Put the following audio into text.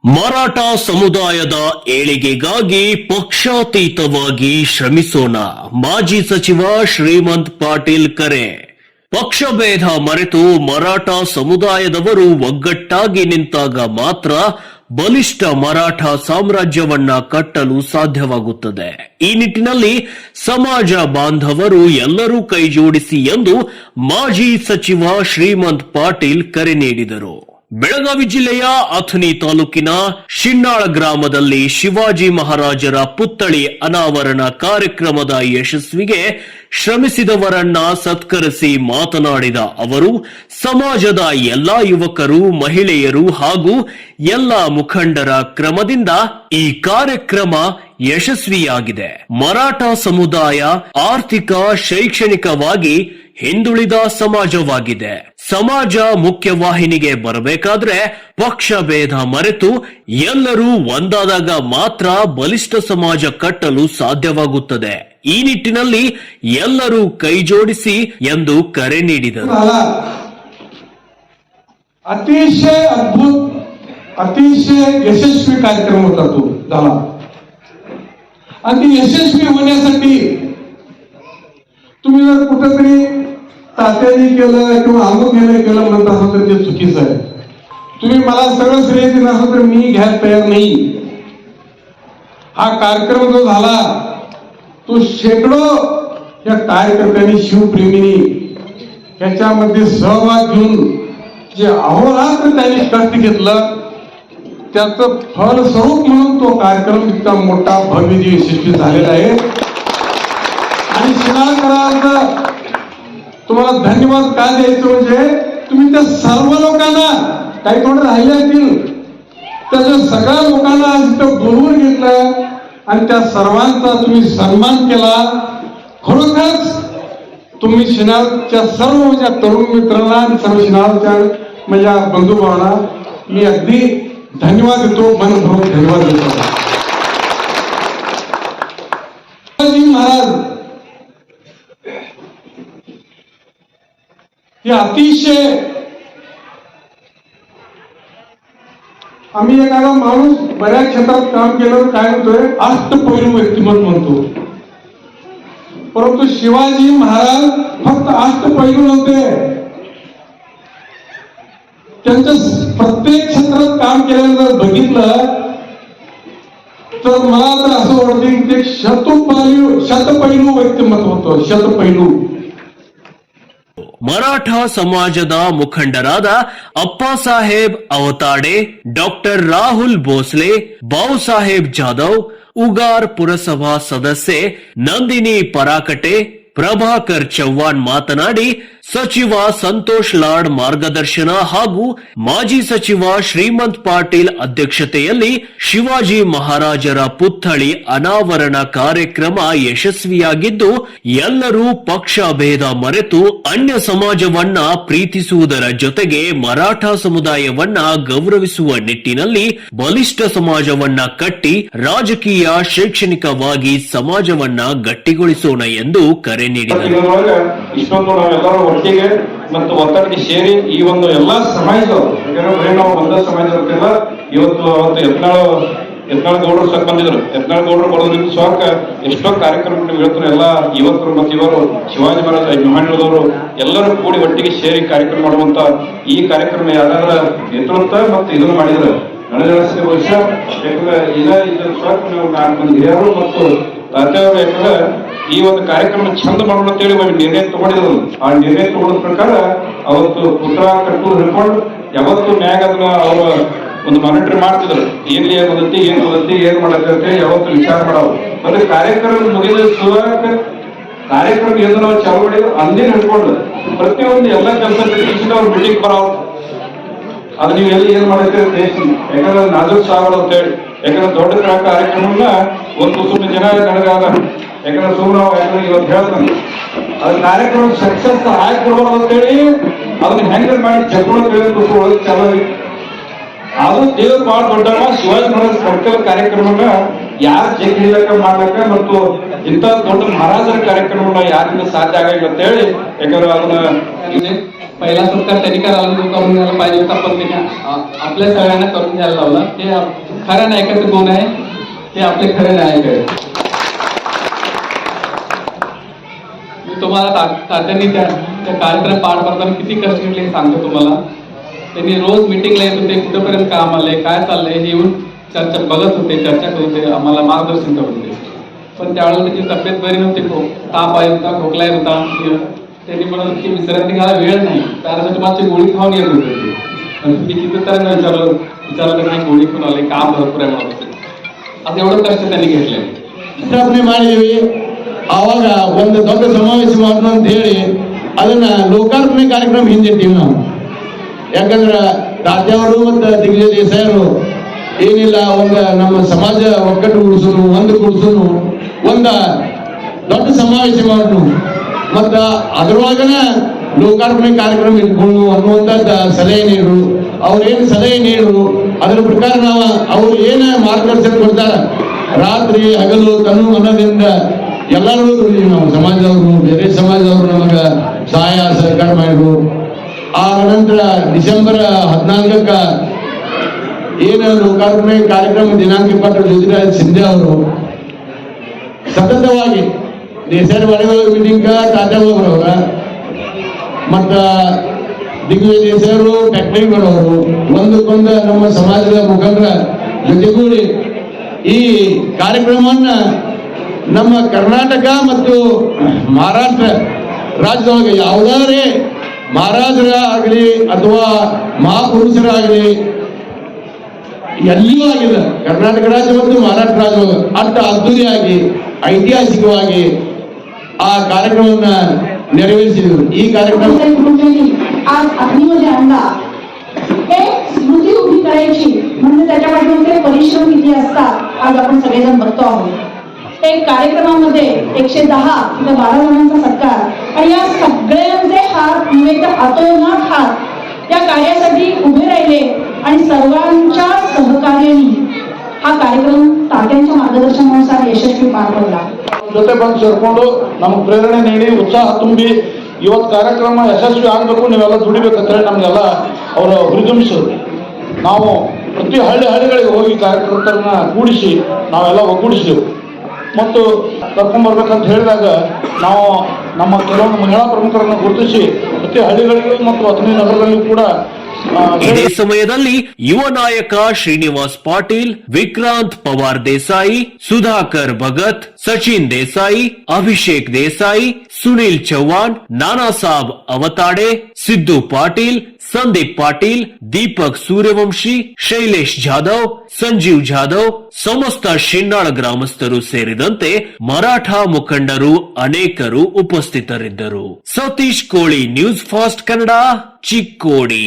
ಮರಾಠ ಸಮುದಾಯದ ಏಳಿಗೆಗಾಗಿ ಪಕ್ಷಾತೀತವಾಗಿ ಶ್ರಮಿಸೋಣ. ಮಾಜಿ ಸಚಿವ ಶ್ರೀಮಂತ್ ಪಾಟೀಲ್ ಕರೆ. ಪಕ್ಷಭೇದ ಮರೆತು ಮರಾಠ ಸಮುದಾಯದವರು ಒಗ್ಗಟ್ಟಾಗಿ ನಿಂತಾಗ ಮಾತ್ರ ಬಲಿಷ್ಠ ಮರಾಠ ಸಾಮ್ರಾಜ್ಯವನ್ನ ಕಟ್ಟಲು ಸಾಧ್ಯವಾಗುತ್ತದೆ. ಈ ನಿಟ್ಟಿನಲ್ಲಿ ಸಮಾಜ ಬಾಂಧವರು ಎಲ್ಲರೂ ಕೈಜೋಡಿಸಿ ಎಂದು ಮಾಜಿ ಸಚಿವ ಶ್ರೀಮಂತ್ ಪಾಟೀಲ್ ಕರೆ ನೀಡಿದರು. ಬೆಳಗಾವಿ ಜಿಲ್ಲೆಯ ಅಥಣಿ ತಾಲೂಕಿನ ಶಿನ್ನಾಳ ಗ್ರಾಮದಲ್ಲಿ ಶಿವಾಜಿ ಮಹಾರಾಜರ ಪುತ್ಥಳಿ ಅನಾವರಣ ಕಾರ್ಯಕ್ರಮದ ಯಶಸ್ವಿಗೆ ಶ್ರಮಿಸಿದವರನ್ನ ಸತ್ಕರಿಸಿ ಮಾತನಾಡಿದ ಅವರು, ಸಮಾಜದ ಎಲ್ಲಾ ಯುವಕರು, ಮಹಿಳೆಯರು ಹಾಗೂ ಎಲ್ಲಾ ಮುಖಂಡರ ಕ್ರಮದಿಂದ ಈ ಕಾರ್ಯಕ್ರಮ ಯಶಸ್ವಿಯಾಗಿದೆ. ಮರಾಠ ಸಮುದಾಯ ಆರ್ಥಿಕ, ಶೈಕ್ಷಣಿಕವಾಗಿ ಹಿಂದುಳಿದ ಸಮಾಜವಾಗಿದೆ. ಸಮಾಜ ಮುಖ್ಯವಾಹಿನಿಗೆ ಬರಬೇಕಾದ್ರೆ ಪಕ್ಷ ಭೇದ ಮರೆತು ಎಲ್ಲರೂ ಒಂದಾದಾಗ ಮಾತ್ರ ಬಲಿಷ್ಠ ಸಮಾಜ ಕಟ್ಟಲು ಸಾಧ್ಯವಾಗುತ್ತದೆ. ಈ ನಿಟ್ಟಿನಲ್ಲಿ ಎಲ್ಲರೂ ಕೈಜೋಡಿಸಿ ಎಂದು ಕರೆ ನೀಡಿದರು. अतिशय अद्भुत, अतिशय यशस्वी कार्यक्रम होता तो झाला. आणि यशस्वी होण्यासाठी तुम्ही जर कुठेतरी तात्याने केलं किंवा अमुक केलं म्हणत असाल तर ते चुकीचं आहे. तुम्ही मला सगळं श्रेय देत असाल तर मी घ्यायला तयार नाही. हा कार्यक्रम जो झाला तो शेकडो या कार्यकर्त्यांनी, शिवप्रेमींनी याच्यामध्ये सहभाग घेऊन जे अहोरात्र त्यांनी कष्ट घेतलं त्याचं फलस्वरूप म्हणून तो कार्यक्रम इतका मोठा भव्य यशस्वी झालेला आहे. आणि शिनाळकरांचा तुम्हाला धन्यवाद का द्यायचं म्हणजे तुम्ही त्या सर्व लोकांना, काही थोडं राहिले असतील त्या सगळ्या लोकांना आज इथं बोलवून घेतलं आणि त्या सर्वांचा तुम्ही सन्मान केला. खरोखरच तुम्ही शिनाळच्या सर्व माझ्या तरुण मित्रांना आणि सर्व शिनाळच्या माझ्या बंधुभावांना मी अगदी धन्यवाद देतो, मनपूर्वक धन्यवाद देतो. शिवाजी महाराज हे अतिशय, आम्ही एखादा माणूस बऱ्याच क्षेत्रात काम केलं काय म्हणतोय, अष्टपैलू व्यक्तिमत्व म्हणतो. परंतु शिवाजी महाराज फक्त अष्टपैलू नव्हते, त्यांच्या प्रत्येक क्षेत्रात काम केलेलं जर बघितलं तर मला तर असं वाटतं की ते शतपैलू व्यक्तिमत्व होतं. शतपैलू. ಮರಾಠ ಸಮಾಜದ ಮುಖಂಡರಾದ ಅಪ್ಪಾಸಾಹೇಬ್ ಅವತಾಡೆ, ಡಾಕ್ಟರ್ ರಾಹುಲ್ ಭೋಸ್ಲೆ, ಬಾವುಸಾಹೇಬ್ ಜಾಧವ್, ಉಗಾರ್ ಪುರಸಭಾ ಸದಸ್ಯೆ ನಂದಿನಿ ಪರಾಕಟೆ, ಪ್ರಭಾಕರ್ ಚವ್ಹಾಣ್ ಮಾತನಾಡಿ ಸಚಿವ ಸಂತೋಷ್ ಲಾಡ್ ಮಾರ್ಗದರ್ಶನ ಹಾಗೂ ಮಾಜಿ ಸಚಿವ ಶ್ರೀಮಂತ್ ಪಾಟೀಲ್ ಅಧ್ಯಕ್ಷತೆಯಲ್ಲಿ ಶಿವಾಜಿ ಮಹಾರಾಜರ ಪುತ್ಥಳಿ ಅನಾವರಣ ಕಾರ್ಯಕ್ರಮ ಯಶಸ್ವಿಯಾಗಿದ್ದು, ಎಲ್ಲರೂ ಪಕ್ಷ ಭೇದ ಮರೆತು ಅನ್ಯ ಸಮಾಜವನ್ನ ಪ್ರೀತಿಸುವುದರ ಜೊತೆಗೆ ಮರಾಠ ಸಮುದಾಯವನ್ನ ಗೌರವಿಸುವ ನಿಟ್ಟಿನಲ್ಲಿ ಬಲಿಷ್ಠ ಸಮಾಜವನ್ನ ಕಟ್ಟಿ ರಾಜಕೀಯ, ಶೈಕ್ಷಣಿಕವಾಗಿ ಸಮಾಜವನ್ನ ಗಟ್ಟಿಗೊಳಿಸೋಣ ಎಂದು ಕರೆ ನೀಡಿದರು. ಒಟ್ಟಿಗೆ ಮತ್ತು ಒತ್ತಡಕ್ಕೆ ಸೇರಿ ಈ ಒಂದು ಎಲ್ಲಾ ಸಮಾಜದವರು, ಯಾಕಂದ್ರೆ ನಾವು ಒಂದೇ ಸಮಾಜದವರಿಗೆಲ್ಲ ಇವತ್ತು ಯತ್ನಾಳ್ ಗೌಡರು ಸಾಕು ಬಂದಿದ್ರು. ಯತ್ನಾಳ್ ಗೌಡರು ಬರೋದ್ರಿಂದ ಸಾಕ ಎಷ್ಟೋ ಕಾರ್ಯಕ್ರಮ ಹೇಳ್ತಾರೆ. ಎಲ್ಲ ಯುವಕರು ಮತ್ತು ಇವರು ಶಿವಾಜಿ ಮಹಾರಾಜ ಅಭಿಮಾನಿಗಳವರು ಎಲ್ಲರೂ ಕೂಡಿ ಒಟ್ಟಿಗೆ ಸೇರಿ ಕಾರ್ಯಕ್ರಮ ಮಾಡುವಂತ ಈ ಕಾರ್ಯಕ್ರಮ ಯಾರಾದ್ರ ನೇತೃತ್ವ ಮತ್ತು ಇದನ್ನು ಮಾಡಿದ್ರು. ನನಗೆ ವರ್ಷ ಯಾಕಂದ್ರೆ ಇದ್ರ ಸಾಕು ನಾವು 4 ಮಂದಿ ಹಿರಿಯರು ಮತ್ತು ತಾತ್ಯವರು ಯಾಕಂದ್ರೆ ಈ ಒಂದು ಕಾರ್ಯಕ್ರಮ ಚಂದ ಮಾಡೋಣ ಅಂತೇಳಿ ಒಂದು ನಿರ್ಣಯ ತಗೊಂಡಿದ್ರು. ಆ ನಿರ್ಣಯ ತಗೊಂಡ ಪ್ರಕಾರ ಅವತ್ತು ಪುತ್ರ ಕಟ್ಟೂರು ಹಿಡ್ಕೊಂಡು ಯಾವತ್ತು ನ್ಯಾಯ ಅದನ್ನ ಅವರು ಒಂದು ಮಾನಿಟರ್ ಮಾಡ್ತಿದ್ರು. ಏನ್ ಓದತ್ತಿ ಏನ್ ಮಾಡಕ್ಕೆ ಯಾವತ್ತು ವಿಚಾರ ಮಾಡೋರು. ಮತ್ತೆ ಕಾರ್ಯಕ್ರಮ ಮುಗಿದ ಸುಧಾರಕ ಕಾರ್ಯಕ್ರಮ ಏನು ನಾವು ಚಾಲು ಮಾಡಿದ್ರು ಅಂದಿನ ಹಿಡ್ಕೊಂಡು ಪ್ರತಿಯೊಂದು ಎಲ್ಲ ಕೆಲಸ ಅವ್ರು ಮೀಟಿಂಗ್ ಬರೋರು. ಅದು ನೀವು ಎಲ್ಲಿ ಏನ್ ಮಾಡಕ್ಕೆ ದೇಶ, ಯಾಕಂದ್ರೆ ನಾಜೂಕ್ ಸಾಗರ ಅಂತ ಹೇಳಿ, ಯಾಕಂದ್ರೆ ದೊಡ್ಡ ಕಾರ್ಯಕ್ರಮನ ಒಂದು ಸುಮ್ಮನೆ ಜನ ನನಗಾದ, ಯಾಕಂದ್ರೆ ಸುಮ್ಮನೆ ಯಾಕಂದ್ರೆ ಇವತ್ತು ಹೇಳ್ತಾನೆ ಅದ್ರ ಕಾರ್ಯಕ್ರಮ ಸಕ್ಸಸ್ ಆಗಿ ಕೊಡಬಾರ್ದು ಅಂತೇಳಿ ಅದನ್ನ ಹ್ಯಾಂಡಲ್ ಮಾಡಿ ಜಗಳ ಚಾಲ. ಅದು ದೇವ್ರು ಬಹಳ ದೊಡ್ಡವ. ಶಿವಾಜಿ ಮಹಾರಾಜ್ ಸರ್ಕಲ್ ಕಾರ್ಯಕ್ರಮನ ಯಾರು ಜಗ್ ಹಿಡಿಲಕ್ಕ ಮಾಡ್ಲಕ್ಕ ಮತ್ತು ಇಂಥ ದೊಡ್ಡ ಮಹಾರಾಜರ ಕಾರ್ಯಕ್ರಮನ ಯಾರಿಂದ ಸಾಧ್ಯ ಆಗಿಲ್ಲ ಅಂತ ಹೇಳಿ, ಯಾಕಂದ್ರೆ ಅದನ್ನ पहिला सत्कार त्यांनी करायला करून घ्यायला पाहिजे होता, पण त्याने आपल्या सगळ्यांना करून घ्यायला लावला. ते खऱ्या नायकाचं गुण आहे, ते आपले खरे नायक आहे. मी तुम्हाला तात्यांनी त्या कार्यक्रम पार पाडताना किती कष्ट घेतले हे सांगतो तुम्हाला. त्यांनी रोज मिटिंगला येत होते, कुठेपर्यंत काम आलंय, काय चाललंय हे येऊन चर्चा बघत होते, चर्चा करत होते, आम्हाला मार्गदर्शन करत होते. पण त्यावेळेला त्याची तब्येत बरी नव्हती, ताप आहे होता, खोकला येत होता. त्यांनी म्हणत की विश्रांती घ्यायला वेळ नाही, पॅरासिटामॉलची गोळी खाऊन येत होते. मी कितीतऱ्यांना विचारलं नाही गोळी खाऊन आले, काम भरपूर आहे म्हणत होते. असं एवढं कष्ट त्यांनी घेतले. ಸ್ಥಾಪನೆ ಮಾಡಿದೀವಿ. ಆವಾಗ ಒಂದು ದೊಡ್ಡ ಸಮಾವೇಶ ಮಾಡೋಣ ಅಂತ ಹೇಳಿ ಅದನ್ನ ಲೋಕಾರ್ಪಣೆ ಕಾರ್ಯಕ್ರಮ ಹಿಂದಿಟ್ಟಿವಿ ನಾವು. ಯಾಕಂದ್ರೆ ರಾಜ್ಯವರು ಮತ್ತು ದಿಗ್ವಿಜಯ ದೇಸಾಯರು ಏನಿಲ್ಲ ಒಂದು ನಮ್ಮ ಸಮಾಜ ಒಕ್ಕಟ್ಟು ಉಳಿಸೋನು, ಒಂದು ಕೂಡಿಸೋನು, ಒಂದು ದೊಡ್ಡ ಸಮಾವೇಶ ಮಾಡೋನು ಮತ್ತು ಅದರೊಳಗನ ಲೋಕಾರ್ಪಣೆ ಕಾರ್ಯಕ್ರಮ ಇಟ್ಕೊಂಡು ಅನ್ನುವಂಥದ್ದು ಸಲಹೆ ನೀಡು. ಅವ್ರೇನು ಸಲಹೆ ನೀಡು ಅದರ ಪ್ರಕಾರ ನಾವು ಅವ್ರು ಏನು ಮಾರ್ಗದರ್ಶನ ಕೊಡ್ತಾರ ರಾತ್ರಿ ಹಗಲು ತನು ಮನದಿಂದ ಎಲ್ಲರೂ ದುಡಿದೀವಿ ನಾವು. ಸಮಾಜದವರು, ಬೇರೆ ಸಮಾಜದವರು ನಮಗೆ ಸಹಾಯ ಸಹಕಾರ ಮಾಡಿದ್ರು. ಆ ನಂತರ ಡಿಸೆಂಬರ್ 14ಕ್ಕ ಏನು ಲೋಕಾರ್ಪಣೆ ಕಾರ್ಯಕ್ರಮ ದಿನಾಂಕ 20 ಜ್ಯೋತಿರಾಜ್ ಸಿಂಧ್ಯಾ ಅವರು ಸತತವಾಗಿ ದೇಸಾಯಿ ಮನೆಗಳ ಮೀಟಿಂಗ್ ತಾತ್ಯಾಗಳು ಬರೋರ ಮತ್ತು ದಿಗ್ವಿಜಯ ದೇಸಾಯರು ಫ್ಯಾಕ್ಟರಿ ಬರೋರು, ಒಂದಕ್ಕೊಂದು ನಮ್ಮ ಸಮಾಜದ ಮುಖಂಡರ ಜೊತೆಗೂಡಿ ಈ ಕಾರ್ಯಕ್ರಮವನ್ನ ನಮ್ಮ ಕರ್ನಾಟಕ ಮತ್ತು ಮಹಾರಾಷ್ಟ್ರ ರಾಜ್ಯದೊಳಗೆ ಯಾವುದಾರೇ ಮಹಾರಾಜರ ಆಗಲಿ ಅಥವಾ ಮಹಾಪುರುಷರಾಗಲಿ ಎಲ್ಲಿಯೂ ಆಗಿಲ್ಲ. ಕರ್ನಾಟಕ ರಾಜ್ಯ ಮತ್ತು ಮಹಾರಾಷ್ಟ್ರ ರಾಜ್ಯ ಅಷ್ಟ ಅದ್ದೂರಿಯಾಗಿ ಐತಿಹಾಸಿಕವಾಗಿ ಆ ಕಾರ್ಯಕ್ರಮವನ್ನ ನೆರವೇರಿಸಿದರು. ಈ ಕಾರ್ಯಕ್ರಮ आज अग्नीमध्ये आणला हे स्मृती उभी करायची म्हणजे त्याच्या पाठीमागे परिश्रम किती असतात आज आपण सगळेजण बघतो आहोत. एक कार्यक्रमामध्ये 110 किंवा 12 जणांचा सत्कार आणि या सगळ्यांचे हात नव्हे तर अतोनात हात या कार्यासाठी उभे राहिले आणि सर्वांच्या सहकार्याने हा कार्यक्रम तात्यांच्या मार्गदर्शनानुसार यशस्वी पार पडला. ಜೊತೆ ಬಂದು ಸೇರ್ಕೊಂಡು ನಮಗೆ ಪ್ರೇರಣೆ ನೀಡಿ ಉತ್ಸಾಹ ತುಂಬಿ ಇವತ್ತು ಕಾರ್ಯಕ್ರಮ ಯಶಸ್ವಿ ಆಗಬೇಕು, ನೀವೆಲ್ಲ ದುಡಿಬೇಕಂತ ಹೇಳಿ ನಮಗೆಲ್ಲ ಅವರು ಹುರಿದುಂಬಿಸಿದ್ರು. ನಾವು ಪ್ರತಿ ಹಳ್ಳಿಗಳಿಗೆ ಹೋಗಿ ಕಾರ್ಯಕರ್ತರನ್ನ ಕೂಡಿಸಿ ನಾವೆಲ್ಲ ಒಗ್ಗೂಡಿಸಿದೆವು ಮತ್ತು ಕರ್ಕೊಂಡ್ಬರ್ಬೇಕಂತ ಹೇಳಿದಾಗ ನಾವು ನಮ್ಮ ಕೆಲವೊಂದು ಮಹಿಳಾ ಪ್ರಮುಖರನ್ನು ಗುರುತಿಸಿ ಪ್ರತಿ ಹಳ್ಳಿಗಳಿಗೂ ಮತ್ತು ಅಥಣಿ ನಗರದಲ್ಲಿಯೂ ಕೂಡ ಇದೇ ಸಮಯದಲ್ಲಿ ಯುವ ನಾಯಕ ಶ್ರೀನಿವಾಸ್ ಪಾಟೀಲ್, ವಿಕ್ರಾಂತ್ ಪವಾರ್ ದೇಸಾಯಿ, ಸುಧಾಕರ್ ಭಗತ್, ಸಚಿನ್ ದೇಸಾಯಿ, ಅಭಿಷೇಕ್ ದೇಸಾಯಿ, ಸುನಿಲ್ ಚೌಹಾಣ್, ನಾನಾ ಸಾಬ್ ಅವತಾಡೆ, ಸಿದ್ದು ಪಾಟೀಲ್, ಸಂದೀಪ್ ಪಾಟೀಲ್, ದೀಪಕ್ ಸೂರ್ಯವಂಶಿ, ಶೈಲೇಶ್ ಜಾಧವ್, ಸಂಜೀವ್ ಜಾಧವ್, ಸಮಸ್ತ ಶಿನ್ನಾಳ ಗ್ರಾಮಸ್ಥರು ಸೇರಿದಂತೆ ಮರಾಠ ಮುಖಂಡರು ಅನೇಕರು ಉಪಸ್ಥಿತರಿದ್ದರು. ಸತೀಶ್ ಕೋಳಿ, ನ್ಯೂಸ್ ಫಾಸ್ಟ್ ಕನ್ನಡ, ಚಿಕ್ಕೋಡಿ.